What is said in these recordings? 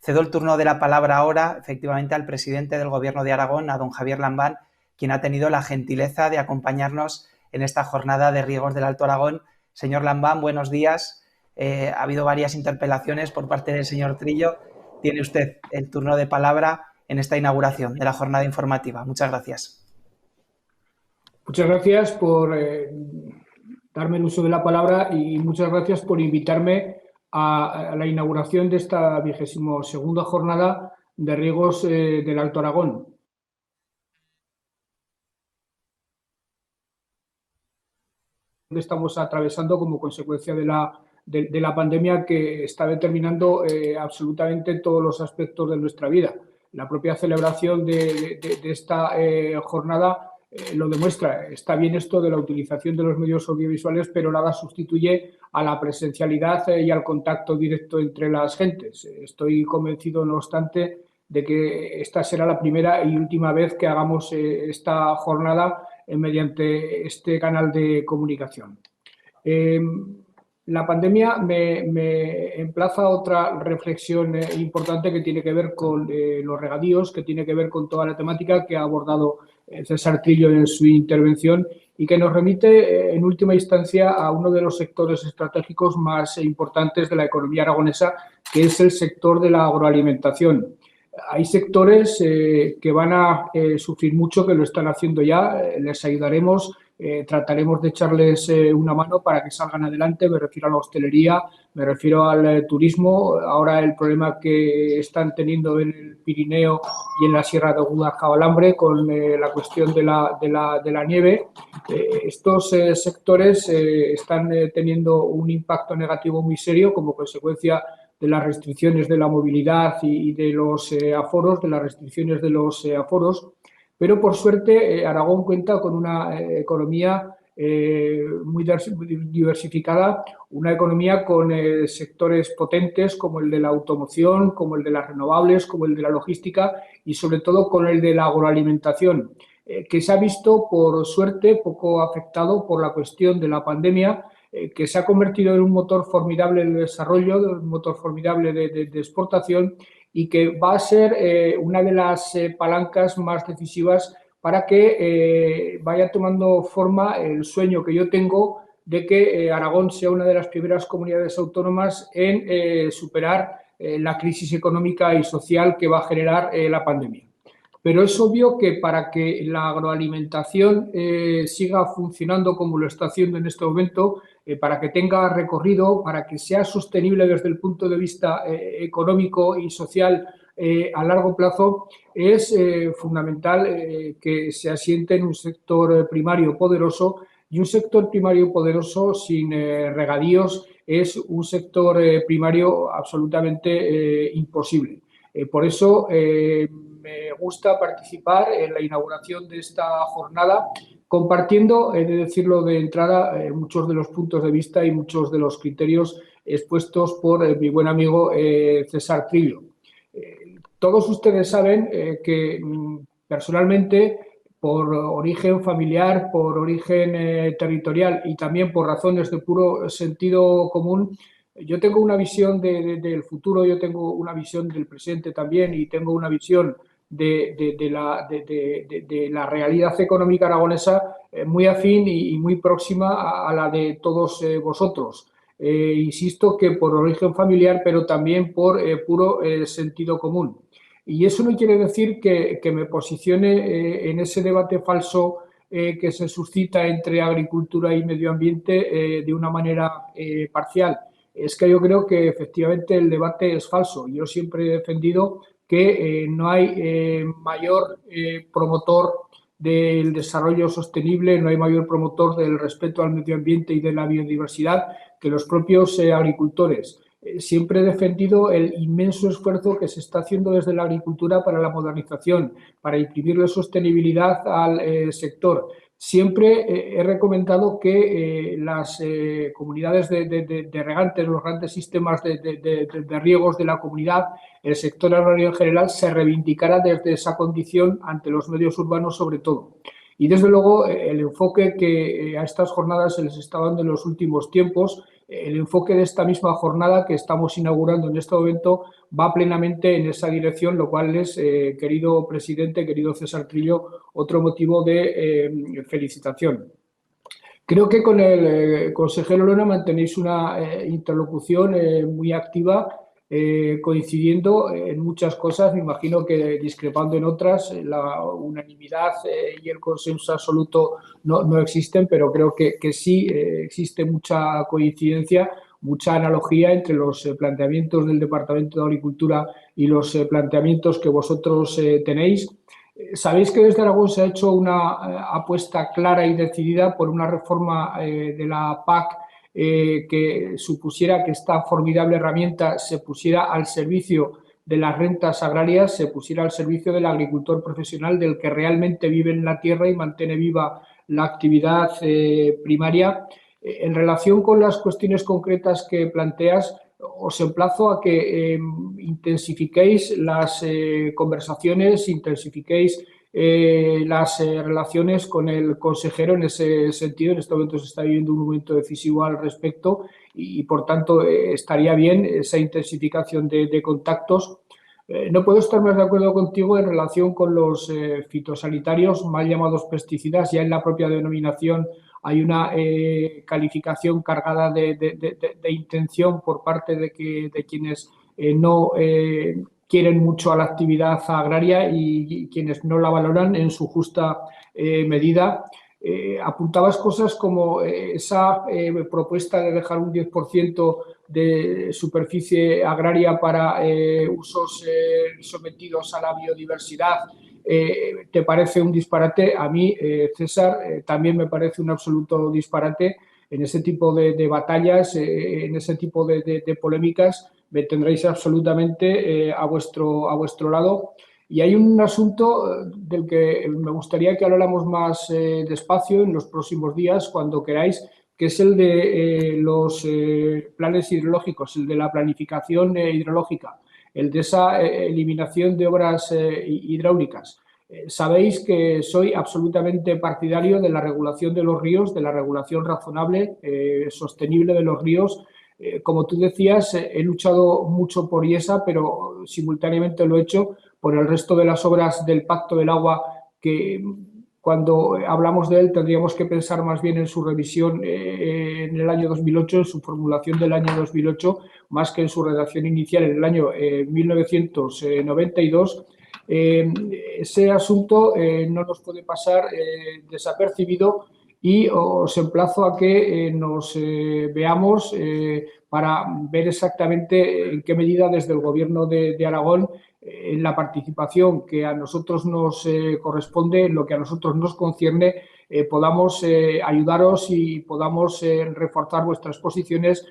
Cedo el turno de la palabra ahora, efectivamente, al presidente del Gobierno de Aragón, a don Javier Lambán, quien ha tenido la gentileza de acompañarnos en esta jornada de riegos del Alto Aragón. Señor Lambán, buenos días. Ha habido varias interpelaciones por parte del señor Trillo. Tiene usted el turno de palabra en esta inauguración de la jornada informativa. Muchas gracias. Muchas gracias por darme el uso de la palabra y muchas gracias por invitarme a la inauguración de esta 22ª jornada de riegos del Alto Aragón. Estamos atravesando como consecuencia de la pandemia que está determinando absolutamente todos los aspectos de nuestra vida. La propia celebración de esta jornada lo demuestra. Está bien esto de la utilización de los medios audiovisuales, pero nada sustituye a la presencialidad y al contacto directo entre las gentes. Estoy convencido, no obstante, de que esta será la primera y última vez que hagamos esta jornada mediante este canal de comunicación. La pandemia me emplaza a otra reflexión importante que tiene que ver con los regadíos, que tiene que ver con toda la temática que ha abordado César Trillo en su intervención y que nos remite en última instancia a uno de los sectores estratégicos más importantes de la economía aragonesa, que es el sector de la agroalimentación. Hay sectores que van a sufrir mucho, que lo están haciendo ya, les ayudaremos, trataremos de echarles una mano para que salgan adelante. Me refiero a la hostelería, me refiero al turismo, ahora el problema que están teniendo en el Pirineo y en la Sierra de Guadalajara con la cuestión de la nieve. Estos sectores están teniendo un impacto negativo muy serio como consecuencia de las restricciones de la movilidad y de los aforos, de las restricciones de los aforos, pero por suerte Aragón cuenta con una economía muy diversificada, una economía con sectores potentes como el de la automoción, como el de las renovables, como el de la logística y sobre todo con el de la agroalimentación, que se ha visto por suerte poco afectado por la cuestión de la pandemia, que se ha convertido en un motor formidable de desarrollo, un motor formidable de exportación y que va a ser una de las palancas más decisivas para que vaya tomando forma el sueño que yo tengo de que Aragón sea una de las primeras comunidades autónomas en superar la crisis económica y social que va a generar la pandemia. Pero es obvio que para que la agroalimentación siga funcionando como lo está haciendo en este momento, para que tenga recorrido, para que sea sostenible desde el punto de vista económico y social a largo plazo, es fundamental que se asiente en un sector primario poderoso, y un sector primario poderoso sin regadíos es un sector primario absolutamente imposible. Por eso me gusta participar en la inauguración de esta jornada, compartiendo, he de decirlo de entrada, muchos de los puntos de vista y muchos de los criterios expuestos por mi buen amigo César Trillo. Todos ustedes saben que personalmente, por origen familiar, por origen territorial y también por razones de puro sentido común, yo tengo una visión del futuro, yo tengo una visión del presente también y tengo una visión de la realidad económica aragonesa muy afín y muy próxima a la de todos vosotros. Insisto que por origen familiar, pero también por puro sentido común. Y eso no quiere decir que me posicione en ese debate falso que se suscita entre agricultura y medio ambiente de una manera parcial. Es que yo creo que efectivamente el debate es falso. Yo siempre he defendido que no hay mayor promotor del desarrollo sostenible, no hay mayor promotor del respeto al medio ambiente y de la biodiversidad que los propios agricultores. Siempre he defendido el inmenso esfuerzo que se está haciendo desde la agricultura para la modernización, para imprimirle sostenibilidad al sector. Siempre he recomendado que las comunidades de regantes, los grandes sistemas de riegos de la comunidad, el sector agrario en general, se reivindicara desde esa condición ante los medios urbanos sobre todo. Y desde luego el enfoque que a estas jornadas se les está dando en los últimos tiempos el enfoque de esta misma jornada que estamos inaugurando en este momento va plenamente en esa dirección, lo cual es, querido presidente, querido César Trillo, otro motivo de felicitación. Creo que con el consejero Lona mantenéis una interlocución muy activa, coincidiendo en muchas cosas, me imagino que discrepando en otras. La unanimidad y el consenso absoluto no existen, pero creo que sí existe mucha coincidencia, mucha analogía entre los planteamientos del Departamento de Agricultura y los planteamientos que vosotros tenéis. Sabéis que desde Aragón se ha hecho una apuesta clara y decidida por una reforma de la PAC que supusiera que esta formidable herramienta se pusiera al servicio de las rentas agrarias, se pusiera al servicio del agricultor profesional, del que realmente vive en la tierra y mantiene viva la actividad primaria. En relación con las cuestiones concretas que planteas, os emplazo a que intensifiquéis las conversaciones, intensifiquéis las relaciones con el consejero en ese sentido. En este momento se está viviendo un momento decisivo al respecto y por tanto, estaría bien esa intensificación de contactos. No puedo estar más de acuerdo contigo en relación con los fitosanitarios, mal llamados pesticidas. Ya en la propia denominación hay una calificación cargada de intención por parte de quienes no quieren mucho a la actividad agraria y quienes no la valoran en su justa medida. Apuntabas cosas como esa propuesta de dejar un 10% de superficie agraria para usos sometidos a la biodiversidad. ¿Te parece un disparate? A mí, César, también me parece un absoluto disparate. En ese tipo de batallas, en ese tipo de polémicas, me tendréis absolutamente a vuestro lado. Y hay un asunto del que me gustaría que habláramos más despacio en los próximos días, cuando queráis, que es el de los planes hidrológicos, el de la planificación hidrológica, el de esa eliminación de obras hidráulicas. Sabéis que soy absolutamente partidario de la regulación de los ríos, de la regulación razonable, sostenible de los ríos. Como tú decías, he luchado mucho por IESA, pero simultáneamente lo he hecho por el resto de las obras del Pacto del Agua, que cuando hablamos de él tendríamos que pensar más bien en su revisión en el año 2008, en su formulación del año 2008, más que en su redacción inicial en el año 1992. Ese asunto no nos puede pasar desapercibido y os emplazo a que nos veamos para ver exactamente en qué medida desde el Gobierno de Aragón, en la participación que a nosotros nos corresponde, en lo que a nosotros nos concierne, podamos ayudaros y podamos reforzar vuestras posiciones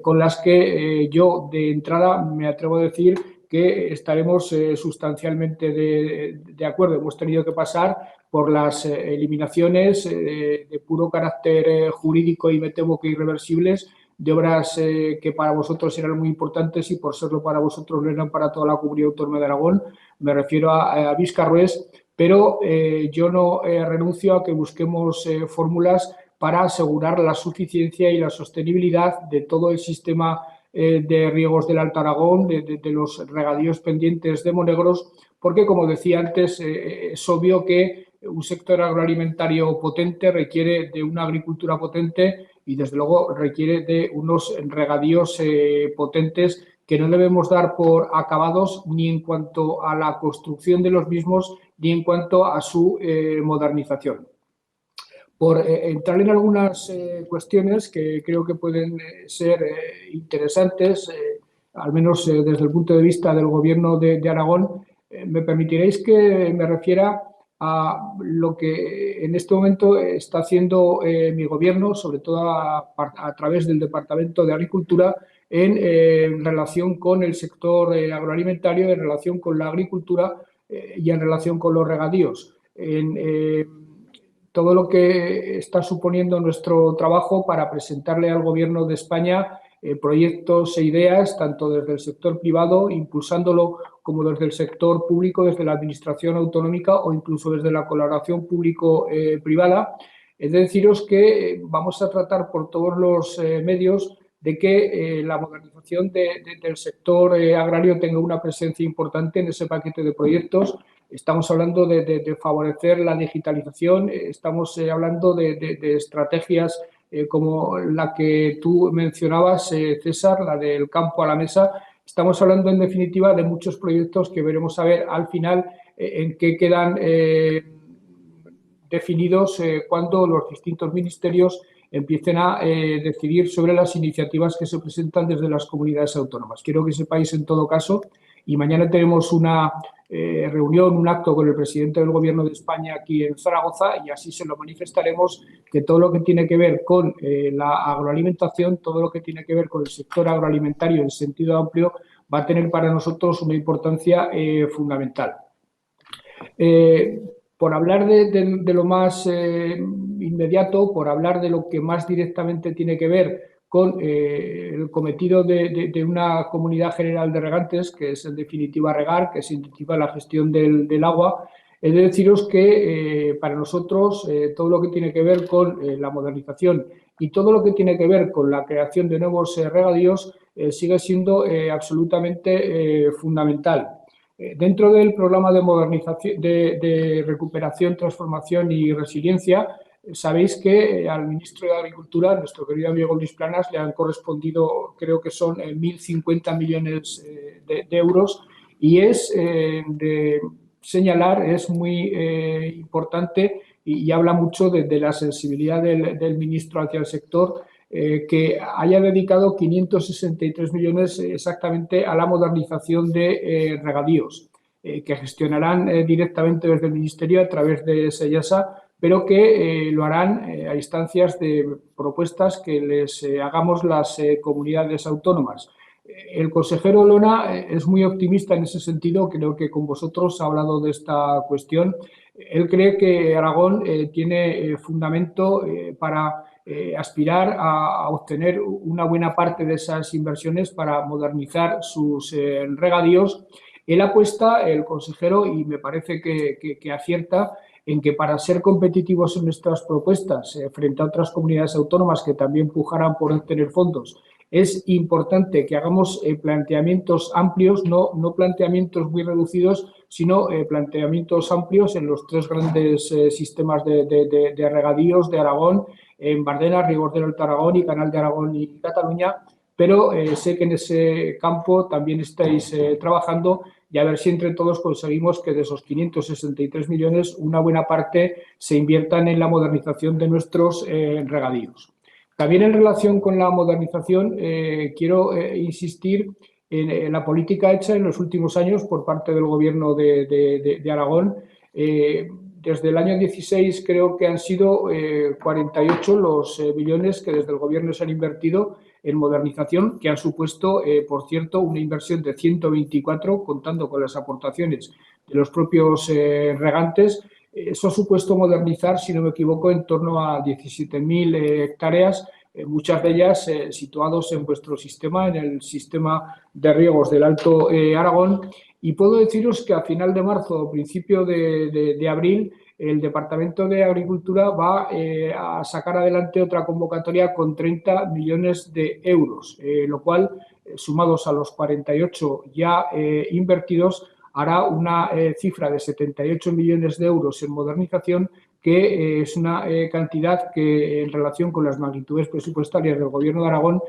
con las que yo de entrada me atrevo a decir que estaremos sustancialmente de acuerdo. Hemos tenido que pasar por las eliminaciones de puro carácter jurídico y me temo que irreversibles de obras que para vosotros eran muy importantes y por serlo para vosotros lo eran para toda la Comunidad Autónoma de Aragón. Me refiero a Viscarrués, pero yo no renuncio a que busquemos fórmulas para asegurar la suficiencia y la sostenibilidad de todo el sistema de riegos del Alto Aragón, de los regadíos pendientes de Monegros, porque, como decía antes, es obvio que un sector agroalimentario potente requiere de una agricultura potente y, desde luego, requiere de unos regadíos potentes que no debemos dar por acabados ni en cuanto a la construcción de los mismos ni en cuanto a su modernización. Por entrar en algunas cuestiones que creo que pueden ser interesantes, al menos desde el punto de vista del Gobierno de Aragón, me permitiréis que me refiera a lo que en este momento está haciendo mi Gobierno, sobre todo a través del Departamento de Agricultura, en relación con el sector agroalimentario, en relación con la agricultura y en relación con los regadíos. Todo lo que está suponiendo nuestro trabajo para presentarle al Gobierno de España proyectos e ideas, tanto desde el sector privado, impulsándolo, como desde el sector público, desde la Administración autonómica o incluso desde la colaboración público-privada. Es de deciros que vamos a tratar por todos los medios de que la modernización del sector agrario tenga una presencia importante en ese paquete de proyectos. Estamos hablando de favorecer la digitalización, estamos hablando de estrategias como la que tú mencionabas, César, la del campo a la mesa. Estamos hablando, en definitiva, de muchos proyectos que veremos a ver al final en qué quedan definidos cuando los distintos ministerios empiecen a decidir sobre las iniciativas que se presentan desde las comunidades autónomas. Quiero que sepáis, en todo caso, y mañana tenemos una reunión, un acto con el presidente del Gobierno de España aquí en Zaragoza, y así se lo manifestaremos, que todo lo que tiene que ver con la agroalimentación, todo lo que tiene que ver con el sector agroalimentario en sentido amplio, va a tener para nosotros una importancia fundamental. Por hablar de lo más inmediato, por hablar de lo que más directamente tiene que ver con el cometido de una comunidad general de regantes, que es en definitiva regar, que es en definitiva la gestión del agua, he de deciros que para nosotros todo lo que tiene que ver con la modernización y todo lo que tiene que ver con la creación de nuevos regadíos sigue siendo absolutamente fundamental. Dentro del programa de modernización, de recuperación, transformación y resiliencia, sabéis que al ministro de Agricultura, nuestro querido amigo Luis Planas, le han correspondido, creo que son 1.050 millones de euros, y es de señalar, es muy importante y habla mucho de la sensibilidad del ministro hacia el sector, que haya dedicado 563 millones exactamente a la modernización de regadíos, que gestionarán directamente desde el Ministerio a través de SEIASA, pero que lo harán a instancias de propuestas que les hagamos las comunidades autónomas. El consejero Olona es muy optimista en ese sentido, creo que con vosotros ha hablado de esta cuestión. Él cree que Aragón tiene fundamento para aspirar a obtener una buena parte de esas inversiones para modernizar sus regadíos. Él apuesta, el consejero, y me parece que acierta, en que para ser competitivos en nuestras propuestas frente a otras comunidades autónomas que también pujarán por obtener fondos, es importante que hagamos planteamientos amplios, no planteamientos muy reducidos, sino planteamientos amplios en los tres grandes sistemas de regadíos de Aragón, en Bardenas, Ribos del Alto Aragón y Canal de Aragón y Cataluña, pero sé que en ese campo también estáis trabajando, y a ver si entre todos conseguimos que de esos 563 millones una buena parte se inviertan en la modernización de nuestros regadíos. También en relación con la modernización quiero insistir en la política hecha en los últimos años por parte del Gobierno de Aragón. Desde el año 16 creo que han sido 48 los billones que desde el Gobierno se han invertido en modernización, que han supuesto, por cierto, una inversión de 124, contando con las aportaciones de los propios regantes. Eso ha supuesto modernizar, si no me equivoco, en torno a 17.000 hectáreas, muchas de ellas situados en vuestro sistema, en el sistema de riegos del Alto Aragón. Y puedo deciros que a final de marzo o principio de abril el Departamento de Agricultura va a sacar adelante otra convocatoria con 30 millones de euros, lo cual, sumados a los 48 ya invertidos, hará una cifra de 78 millones de euros en modernización, que es una cantidad que en relación con las magnitudes presupuestarias del Gobierno de Aragón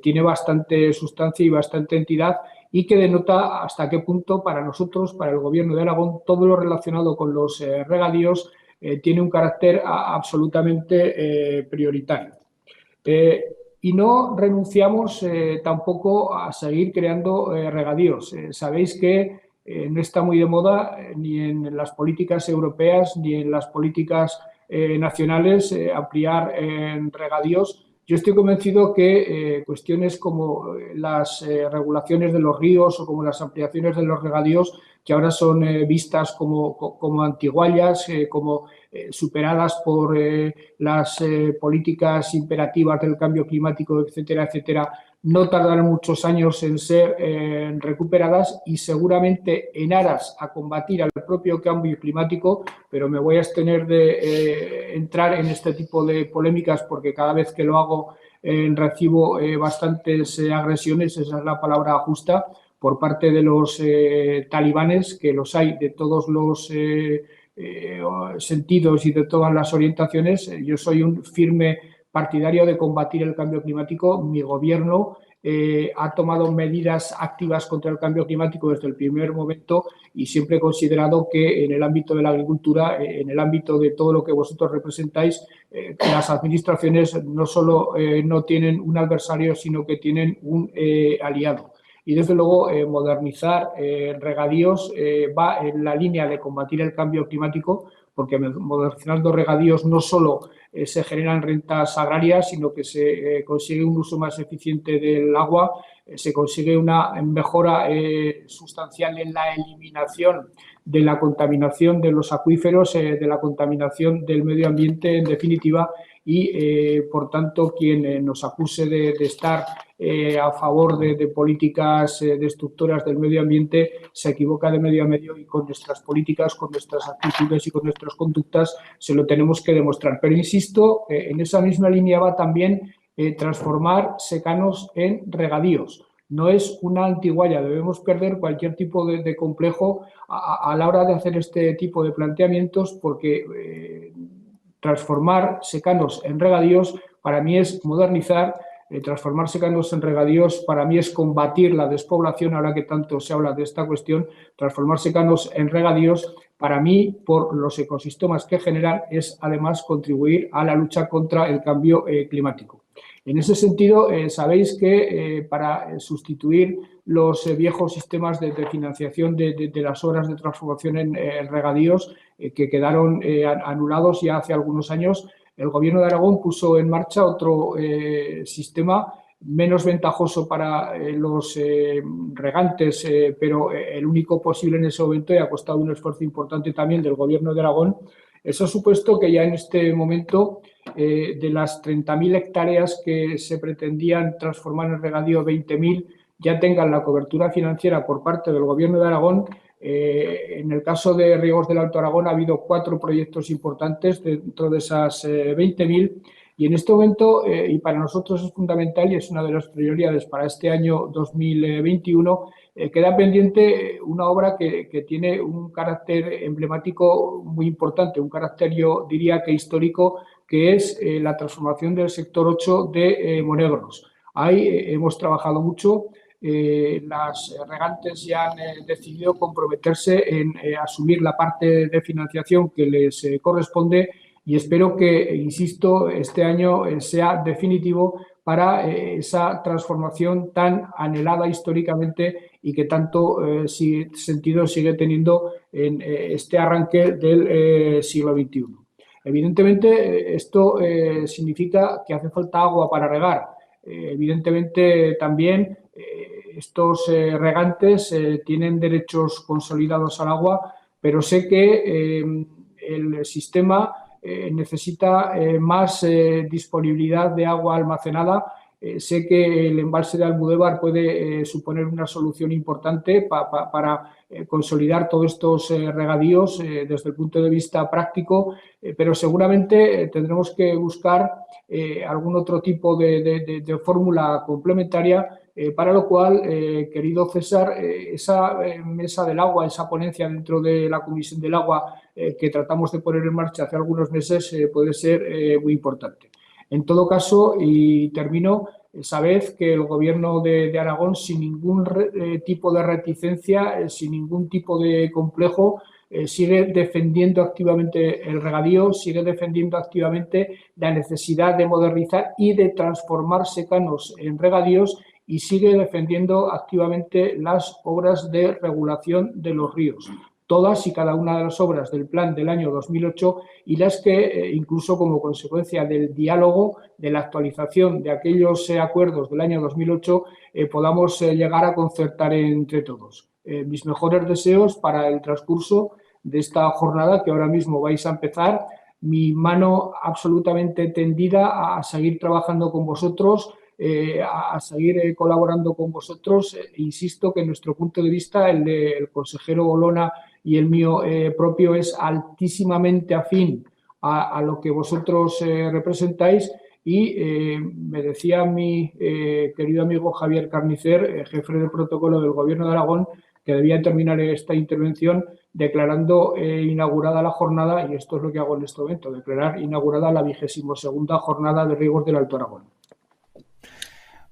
tiene bastante sustancia y bastante entidad, y que denota hasta qué punto para nosotros, para el Gobierno de Aragón, todo lo relacionado con los regadíos tiene un carácter absolutamente prioritario. Y no renunciamos tampoco a seguir creando regadíos. Sabéis que no está muy de moda ni en las políticas europeas ni en las políticas nacionales ampliar regadíos. Yo estoy convencido que cuestiones como las regulaciones de los ríos o como las ampliaciones de los regadíos, que ahora son vistas como antiguallas, como superadas por las políticas imperativas del cambio climático, etcétera, etcétera, no tardarán muchos años en ser recuperadas, y seguramente en aras a combatir al propio cambio climático, pero me voy a abstener de entrar en este tipo de polémicas porque cada vez que lo hago recibo bastantes agresiones, esa es la palabra justa, por parte de los talibanes, que los hay de todos los sentidos y de todas las orientaciones. Yo soy un firme partidario de combatir el cambio climático. Mi gobierno ha tomado medidas activas contra el cambio climático desde el primer momento y siempre he considerado que en el ámbito de la agricultura, en el ámbito de todo lo que vosotros representáis, las administraciones no solo no tienen un adversario, sino que tienen un aliado. Y desde luego modernizar regadíos va en la línea de combatir el cambio climático, porque modernizando regadíos no solo se generan rentas agrarias, sino que se consigue un uso más eficiente del agua, se consigue una mejora sustancial en la eliminación de la contaminación de los acuíferos, de la contaminación del medio ambiente, en definitiva, y por tanto quien nos acuse de estar a favor de políticas destructoras del medio ambiente se equivoca de medio a medio, y con nuestras políticas, con nuestras actitudes y con nuestras conductas se lo tenemos que demostrar. Pero insisto, en esa misma línea va también transformar secanos en regadíos. No es una antigualla, debemos perder cualquier tipo de complejo a la hora de hacer este tipo de planteamientos, porque transformar secanos en regadíos para mí es modernizar. Transformar secanos en regadíos para mí es combatir la despoblación, ahora que tanto se habla de esta cuestión. Transformar secanos en regadíos para mí, por los ecosistemas que generan, es además contribuir a la lucha contra el cambio climático. En ese sentido, sabéis que para sustituir los viejos sistemas de financiación de las obras de transformación en regadíos que quedaron anulados ya hace algunos años, el Gobierno de Aragón puso en marcha otro sistema menos ventajoso para los regantes, pero el único posible en ese momento, y ha costado un esfuerzo importante también del Gobierno de Aragón. Eso ha supuesto que ya en este momento, de las 30.000 hectáreas que se pretendían transformar en regadío, 20.000 ya tengan la cobertura financiera por parte del Gobierno de Aragón. En el caso de Riegos del Alto Aragón ha habido 4 proyectos importantes dentro de esas 20.000, y en este momento, y para nosotros es fundamental y es una de las prioridades para este año 2021, queda pendiente una obra que tiene un carácter emblemático muy importante, un carácter, yo diría que histórico, que es la transformación del sector 8 de Monegros. Ahí hemos trabajado mucho. Las regantes ya han decidido comprometerse en asumir la parte de financiación que les corresponde, y espero que, insisto, este año sea definitivo para esa transformación tan anhelada históricamente y que tanto sentido sigue teniendo en este arranque del siglo XXI. Evidentemente, esto significa que hace falta agua para regar. Evidentemente, también estos regantes tienen derechos consolidados al agua, pero sé que el sistema necesita más disponibilidad de agua almacenada. Sé que el embalse de Almudévar puede suponer una solución importante para consolidar todos estos regadíos desde el punto de vista práctico, pero seguramente tendremos que buscar algún otro tipo de fórmula complementaria, para lo cual, querido César, esa mesa del agua, esa ponencia dentro de la Comisión del Agua que tratamos de poner en marcha hace algunos meses, puede ser muy importante. En todo caso, y termino, sabed que el Gobierno de Aragón, sin ningún tipo de reticencia, sin ningún tipo de complejo, sigue defendiendo activamente el regadío, sigue defendiendo activamente la necesidad de modernizar y de transformar secanos en regadíos, y sigue defendiendo activamente las obras de regulación de los ríos. Todas y cada una de las obras del plan del año 2008, y las que incluso como consecuencia del diálogo, de la actualización de aquellos acuerdos del año 2008, podamos llegar a concertar entre todos. Mis mejores deseos para el transcurso de esta jornada que ahora mismo vais a empezar. Mi mano absolutamente tendida a seguir trabajando con vosotros, a seguir colaborando con vosotros. Insisto que nuestro punto de vista, el del consejero Olona y el mío propio, es altísimamente afín a lo que vosotros representáis, Y me decía mi querido amigo Javier Carnicer, jefe del protocolo del Gobierno de Aragón, que debía terminar esta intervención declarando inaugurada la jornada, y esto es lo que hago en este momento, declarar inaugurada la 22ª jornada de riegos del Alto Aragón.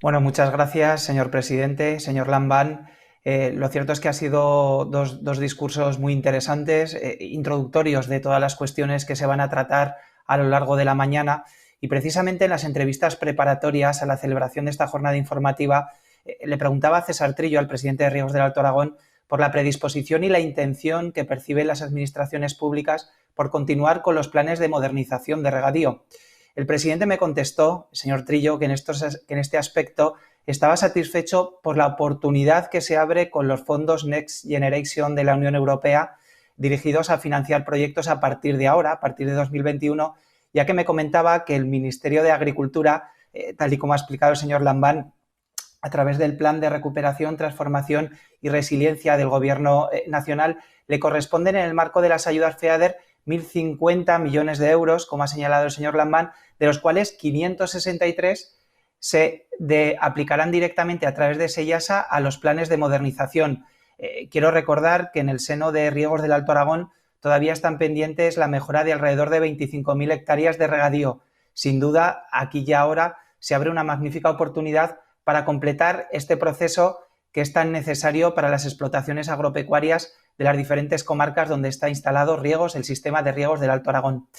Bueno, muchas gracias, señor presidente, señor Lambán. Lo cierto es que ha sido dos discursos muy interesantes, introductorios de todas las cuestiones que se van a tratar a lo largo de la mañana, y precisamente en las entrevistas preparatorias a la celebración de esta jornada informativa le preguntaba a César Trillo, al presidente de Riegos del Alto Aragón, por la predisposición y la intención que perciben las administraciones públicas por continuar con los planes de modernización de regadío. El presidente me contestó, señor Trillo, que en este aspecto estaba satisfecho por la oportunidad que se abre con los fondos Next Generation de la Unión Europea dirigidos a financiar proyectos a partir de ahora, a partir de 2021, ya que me comentaba que el Ministerio de Agricultura, tal y como ha explicado el señor Lambán, a través del Plan de Recuperación, Transformación y Resiliencia del Gobierno Nacional, le corresponden en el marco de las ayudas FEADER 1.050 millones de euros, como ha señalado el señor Lambán, de los cuales 563 se aplicarán directamente a través de SEIASA a los planes de modernización. Quiero recordar que en el seno de Riegos del Alto Aragón todavía están pendientes la mejora de alrededor de 25.000 hectáreas de regadío. Sin duda, aquí y ahora se abre una magnífica oportunidad para completar este proceso que es tan necesario para las explotaciones agropecuarias de las diferentes comarcas donde está instalado Riegos, el sistema de riegos del Alto Aragón.